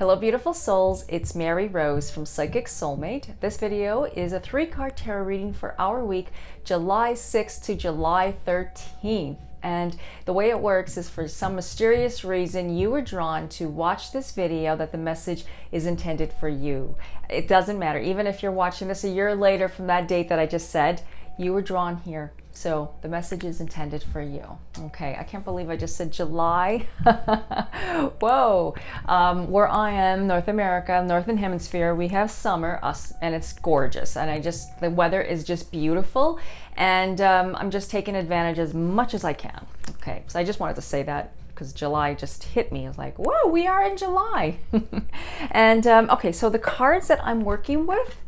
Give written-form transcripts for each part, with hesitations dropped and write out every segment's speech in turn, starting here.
Hello beautiful souls, it's Mary Rose from Psychic Soulmate. This video is a 3-card tarot reading for our week, July 6th to July 13th. And the way it works is, for some mysterious reason, you were drawn to watch this video, that the message is intended for you. It doesn't matter, even if you're watching this a year later from that date that I just said, you were drawn here. So the message is intended for you. Okay, I can't believe I just said July. Whoa. Where I am, North America, Northern Hemisphere, we have summer, and it's gorgeous. And the weather is just beautiful. And I'm just taking advantage as much as I can. Okay, so I just wanted to say that because July just hit me. I was like, whoa, we are in July. And okay, so the cards that I'm working with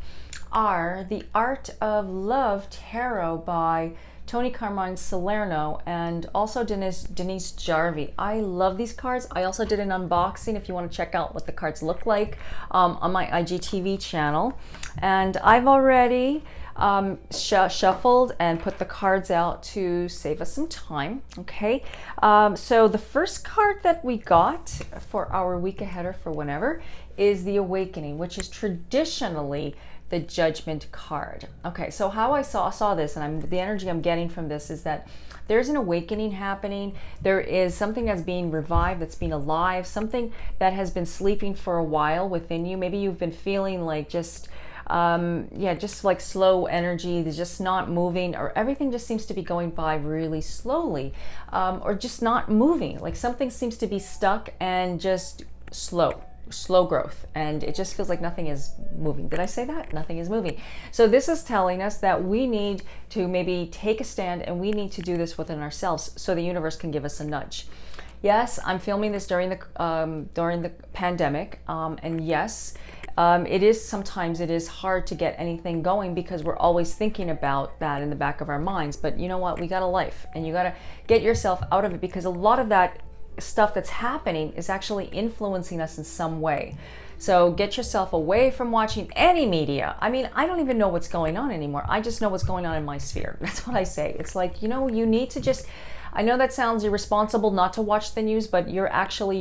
are the Art of Love Tarot by Tony Carmine Salerno and also Denise Jarvie. I love these cards. I also did an unboxing if you want to check out what the cards look like on my IGTV channel. And I've already shuffled and put the cards out to save us some time. Okay, so the first card that we got for our week ahead or for whenever is the Awakening, which is traditionally the Judgment card. Okay, so how I saw this, and the energy I'm getting from this is that there's an awakening happening. There is something that's being revived, that's being alive, something that has been sleeping for a while within you. Maybe you've been feeling like just like slow energy. There's just not moving, or everything just seems to be going by really slowly, or just not moving. Like something seems to be stuck and just slow growth, and it just feels like nothing is moving. Did I say that? Nothing is moving. So this is telling us that we need to maybe take a stand, and we need to do this within ourselves so the universe can give us a nudge. Yes, I'm filming this during the pandemic, and yes, sometimes it is hard to get anything going because we're always thinking about that in the back of our minds. But you know what? We got a life, and you got to get yourself out of it, because a lot of that stuff that's happening is actually influencing us in some way. So get yourself away from watching any media. I mean, I don't even know what's going on anymore. I just know what's going on in my sphere. That's what I say. It's like, you know, you need to just, I know that sounds irresponsible not to watch the news, but you're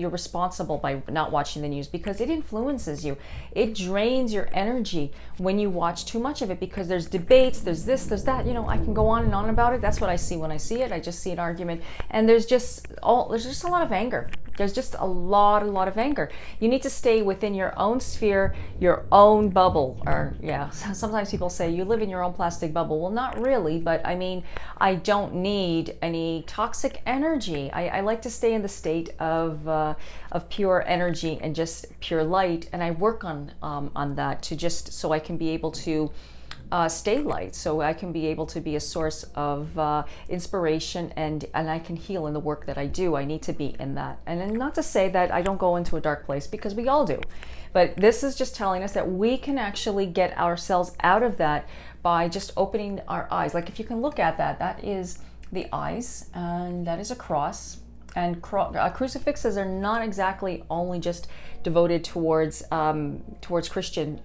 responsible by not watching the news, because it influences you. It drains your energy when you watch too much of it, because there's debates, there's this, there's that. You know, I can go on and on about it. That's what I see when I see it. I just see an argument, and there's just a lot of anger. There's just a lot of anger. You need to stay within your own sphere, your own bubble. Or yeah, sometimes people say you live in your own plastic bubble. Well, not really, but I mean, I don't need any toxic energy. I like to stay in the state of pure energy and just pure light, and I work on that to just so I can be able to stay light, so I can be able to be a source of inspiration, and I can heal in the work that I do. I need to be in that. And then, not to say that I don't go into a dark place, because we all do. But this is just telling us that we can actually get ourselves out of that by just opening our eyes. Like if you can look at that, that is the eyes, and that is a cross. And crucifixes are not exactly only just devoted towards Christian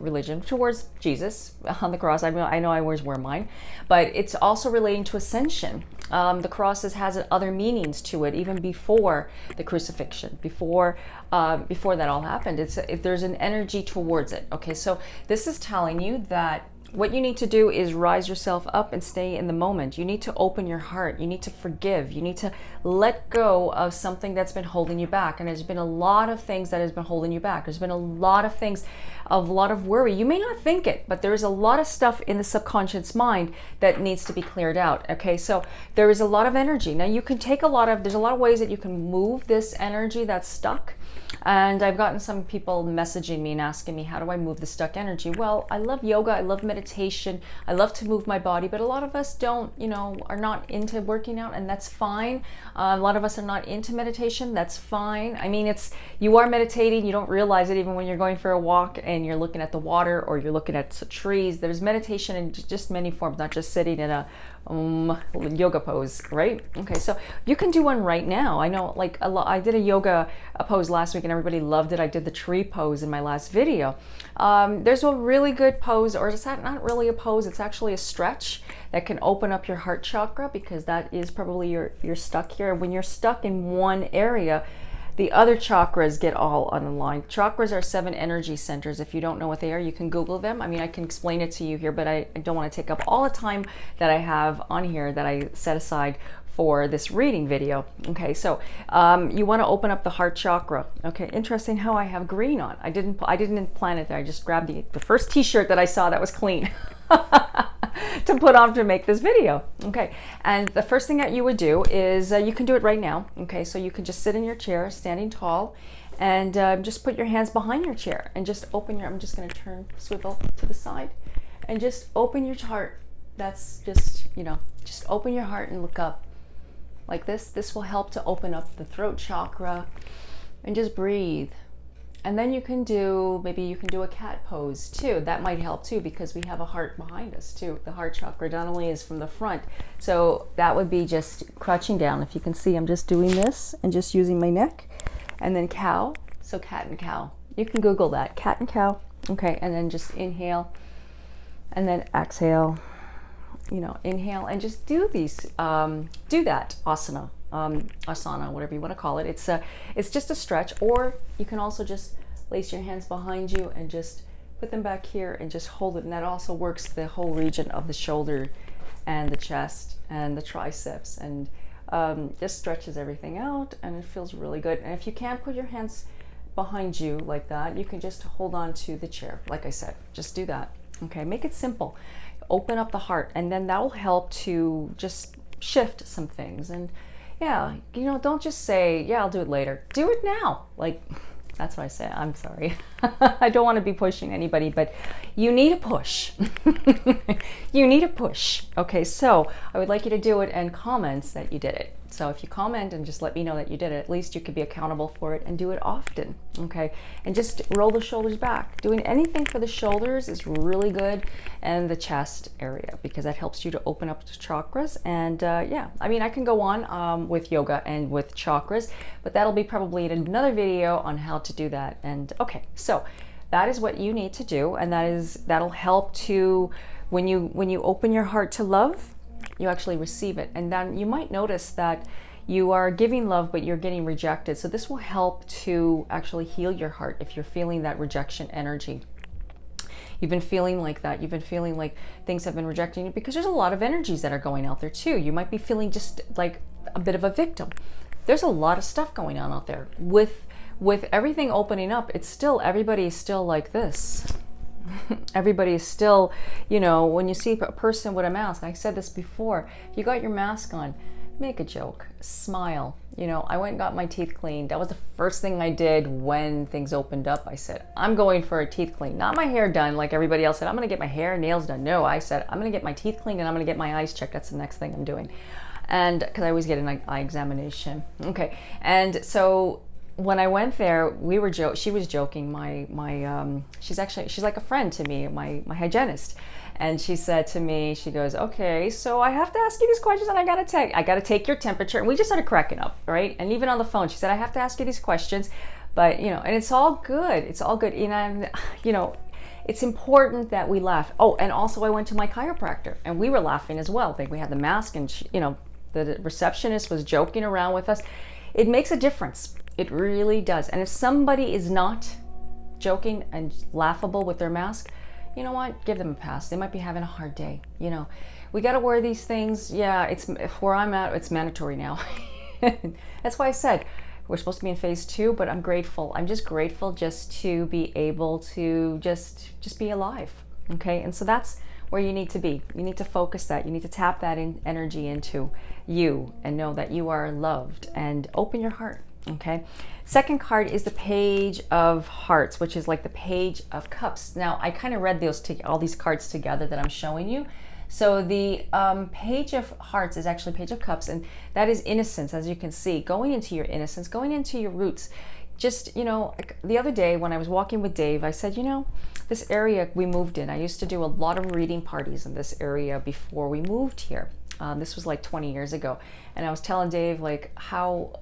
religion, towards Jesus on the cross. I know I always wear mine, but it's also relating to ascension. The cross has other meanings to it, even before the crucifixion, before that all happened. There's an energy towards it. Okay, so this is telling you that what you need to do is rise yourself up and stay in the moment. You need to open your heart. You need to forgive. You need to let go of something that's been holding you back. And there's been a lot of things that has been holding you back. There's been a lot of things, a lot of worry. You may not think it, but there is a lot of stuff in the subconscious mind that needs to be cleared out. Okay, so there is a lot of energy. Now you can take there's a lot of ways that you can move this energy that's stuck. And I've gotten some people messaging me and asking me, how do I move the stuck energy? Well, I love yoga, I love meditation, I love to move my body, but a lot of us don't, are not into working out, and that's fine. A lot of us are not into meditation, that's fine. I mean, you are meditating, you don't realize it even when you're going for a walk and you're looking at the water or you're looking at trees. There's meditation in just many forms, not just sitting in a yoga pose, right? Okay, so you can do one right now. I know, like I did a yoga pose last week and everybody loved it. I did the tree pose in my last video. There's a really good pose, or it's not really a pose, it's actually a stretch that can open up your heart chakra, because that is probably you're stuck here. When you're stuck in one area, the other chakras get all unaligned. Chakras are 7 energy centers. If you don't know what they are, you can Google them. I mean, I can explain it to you here, but I don't want to take up all the time that I have on here that I set aside for this reading video. Okay, so you want to open up the heart chakra. Okay, interesting how I have green on. I didn't plan it there. I just grabbed the first t-shirt that I saw that was clean to put on to make this video. Okay, and the first thing that you would do is you can do it right now. Okay, so you can just sit in your chair standing tall and just put your hands behind your chair and just open your, I'm just going to swivel to the side and just open your heart. That's just, you know, just open your heart and look up like this. This will help to open up the throat chakra and just breathe. And then you can do, maybe you can do a cat pose too. That might help too, because we have a heart behind us too. The heart chakra not only is from the front. So that would be just crouching down. If you can see, I'm just doing this and just using my neck. And then cow, so cat and cow. You can Google that, cat and cow. Okay, and then just inhale and then exhale. You know, inhale and just do these, do that asana, asana, whatever you want to call it. It's just a stretch, or you can also just place your hands behind you and just put them back here and just hold it. And that also works the whole region of the shoulder and the chest and the triceps, and just stretches everything out, and it feels really good. And if you can't put your hands behind you like that, you can just hold on to the chair. Like I said, just do that. Okay, make it simple. Open up the heart, and then that will help to just shift some things. And yeah, you know, don't just say, yeah, I'll do it later. Do it now. Like, that's what I say. I'm sorry. I don't want to be pushing anybody, but you need a push. You need a push. Okay, so I would like you to do it and comment that you did it. So if you comment and just let me know that you did it, at least you could be accountable for it and do it often. Okay, and just roll the shoulders back. Doing anything for the shoulders is really good, and the chest area, because that helps you to open up the chakras. And yeah, I mean, I can go on with yoga and with chakras, but that'll be probably in another video on how to do that. And okay, so that is what you need to do, and that'll help to, when you open your heart to love, you actually receive it. And then you might notice that you are giving love, but you're getting rejected. So this will help to actually heal your heart if you're feeling that rejection energy. You've been feeling like that. You've been feeling like things have been rejecting you, because there's a lot of energies that are going out there too. You might be feeling just like a bit of a victim. There's a lot of stuff going on out there. With everything opening up, it's still, everybody is still like this. Everybody is still, you know, when you see a person with a mask, I said this before, if you got your mask on, make a joke, smile. You know, I went and got my teeth cleaned. That was the first thing I did when things opened up. I said, I'm going for a teeth clean, not my hair done like everybody else said. I'm going to get my hair and nails done. No, I said, I'm going to get my teeth cleaned and I'm going to get my eyes checked. That's the next thing I'm doing. And because I always get an eye examination. Okay. And so when I went there, she was joking. She's like a friend to me, my hygienist. And she said to me, she goes, okay, so I have to ask you these questions, and I gotta take your temperature. And we just started cracking up, right? And even on the phone, she said, I have to ask you these questions, but you know, and it's all good. It's all good. And you know, it's important that we laugh. Oh, and also I went to my chiropractor, and we were laughing as well. We had the mask, and she, you know, the receptionist was joking around with us. It makes a difference. It really does. And if somebody is not joking and laughable with their mask, you know what? Give them a pass. They might be having a hard day. You know, we got to wear these things. Yeah, it's where I'm at. It's mandatory now. That's why I said we're supposed to be in phase 2, but I'm grateful. I'm just grateful just to be able to just be alive. Okay, and so that's where you need to be. You need to focus that. You need to tap that energy into you and know that you are loved, and open your heart. Okay, second card is the Page of Hearts, which is like the Page of Cups. Now, I kind of read all these cards together that I'm showing you. So the Page of Hearts is actually Page of Cups, and that is innocence, as you can see, going into your innocence, going into your roots. Just, you know, the other day when I was walking with Dave, I said, you know, this area we moved in, I used to do a lot of reading parties in this area before we moved here. This was like 20 years ago. And I was telling Dave, like, how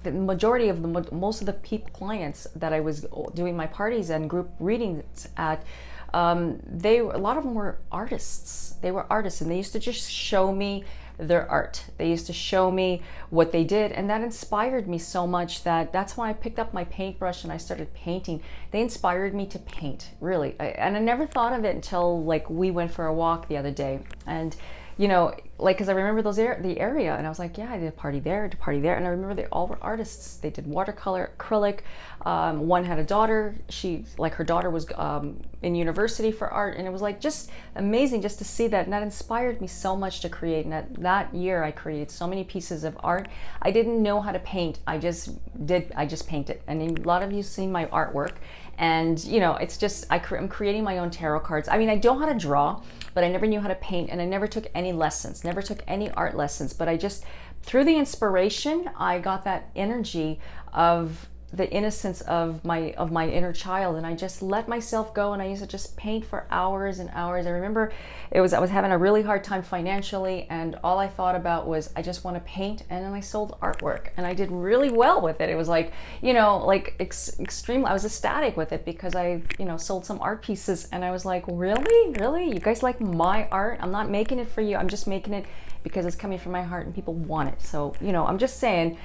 the majority of most of the clients that I was doing my parties and group readings at, a lot of them were artists. They were artists, and they used to just show me their art. They used to show me what they did, and that inspired me so much that that's when I picked up my paintbrush and I started painting. They inspired me to paint, really. And I never thought of it until like we went for a walk the other day, and you know, like, because I remember the area, and I was like, yeah, I did a party there, and I remember they all were artists. They did watercolor, acrylic. One had a daughter. Her daughter was in university for art, and it was like just amazing just to see that, and that inspired me so much to create. And that year, I created so many pieces of art. I didn't know how to paint. I just painted, and a lot of you seen my artwork. And you know, it's just I'm creating my own tarot cards. I mean, I know how to draw, but I never knew how to paint, and I never took any lessons, never took any art lessons. But I just, through the inspiration, I got that energy of the innocence of my inner child, and I just let myself go, and I used to just paint for hours and hours. I remember I was having a really hard time financially, and all I thought about was I just want to paint, and then I sold artwork, and I did really well with it. It was like, you know, like extremely, I was ecstatic with it because I, you know, sold some art pieces, and I was like, really, you guys like my art? I'm not making it for you, I'm just making it because it's coming from my heart and people want it. So, you know, I'm just saying,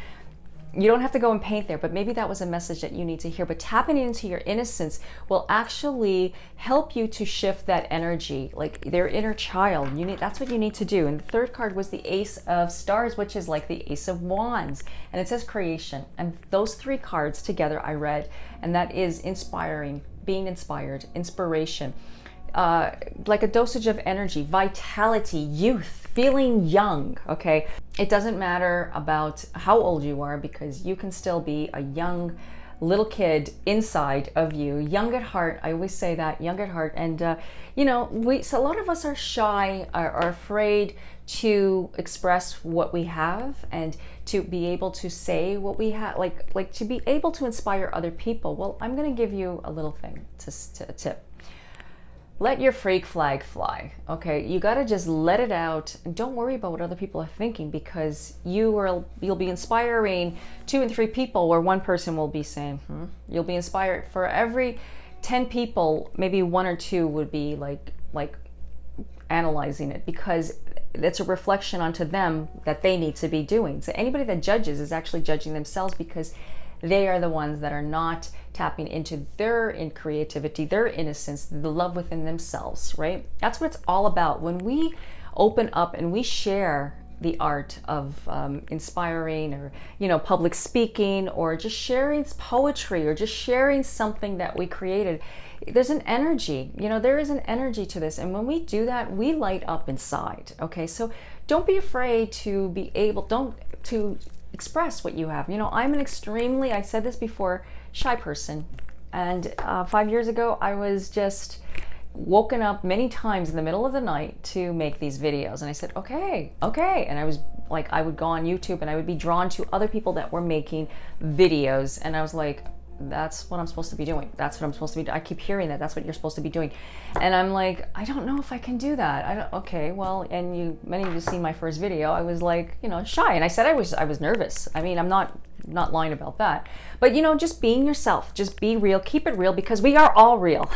you don't have to go and paint there, but maybe that was a message that you need to hear. But tapping into your innocence will actually help you to shift that energy, like their inner child. That's what you need to do. And the third card was the Ace of Stars, which is like the Ace of Wands, and it says creation. And those three cards together I read, and that is inspiring, being inspired, inspiration, like a dosage of energy, vitality, youth, feeling young. Okay, it doesn't matter about how old you are, because you can still be a young little kid inside of you, young at heart. I always say that, young at heart. And you know, so a lot of us are shy, are afraid to express what we have, and to be able to say what we have, like to be able to inspire other people. Well, I'm going to give you a little thing, a tip. Let your freak flag fly, okay? You gotta just let it out, and don't worry about what other people are thinking, because you'll be inspiring 2 and 3 people, where one person will be saying, You'll be inspired. For every 10 people, maybe 1 or 2 would be like analyzing it, because it's a reflection onto them that they need to be doing. So anybody that judges is actually judging themselves, because they are the ones that are not tapping into their creativity, their innocence, the love within themselves, right? That's what it's all about. When we open up and we share the art of inspiring, or, you know, public speaking, or just sharing poetry, or just sharing something that we created, there's an energy, you know, there is an energy to this. And when we do that, we light up inside, okay? So don't be afraid to be able, to express what you have. You know, I'm an extremely, I said this before, shy person. And 5 years ago, I was just woken up many times in the middle of the night to make these videos. And I said, okay. And I was like, I would go on YouTube and I would be drawn to other people that were making videos. And I was like, that's what I'm supposed to be doing. That's what I'm supposed to be doing. I keep hearing that. That's what you're supposed to be doing. And I'm like, I don't know if I can do that. Okay, well, and many of you seen my first video. I was like, you know, shy. And I said I was nervous. I mean, I'm not lying about that. But, you know, just being yourself, just be real, keep it real, because we are all real.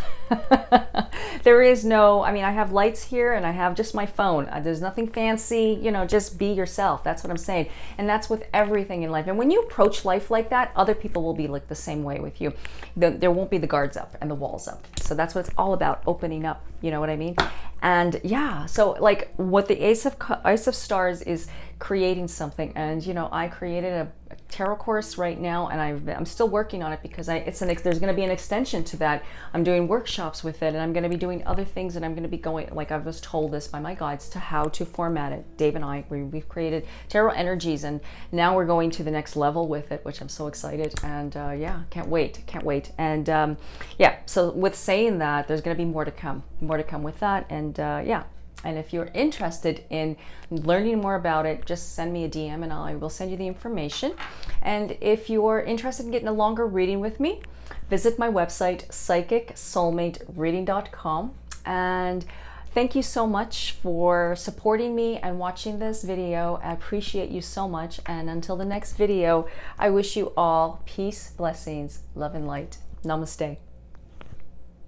There is no, I mean, I have lights here and I have just my phone. There's nothing fancy, you know, just be yourself. That's what I'm saying. And that's with everything in life. And when you approach life like that, other people will be like the same way with you. There won't be the guards up and the walls up. So that's what it's all about, opening up. You know what I mean? And yeah, so like what the Ace of Stars is creating something. And, you know, I created a tarot course right now, and I'm still working on it, because there's going to be an extension to that. I'm doing workshops with it, and I'm going to be doing other things, and I'm going to be going, like I was told this by my guides, to how to format it. Dave and I, we've created tarot energies, and now we're going to the next level with it, which I'm so excited. And yeah, can't wait. And yeah, so with saying that, there's going to be more to come with that. And yeah. And if you're interested in learning more about it, just send me a DM and I will send you the information. And if you're interested in getting a longer reading with me, visit my website, psychicsoulmatereading.com. And thank you so much for supporting me and watching this video. I appreciate you so much. And until the next video, I wish you all peace, blessings, love, and light. Namaste.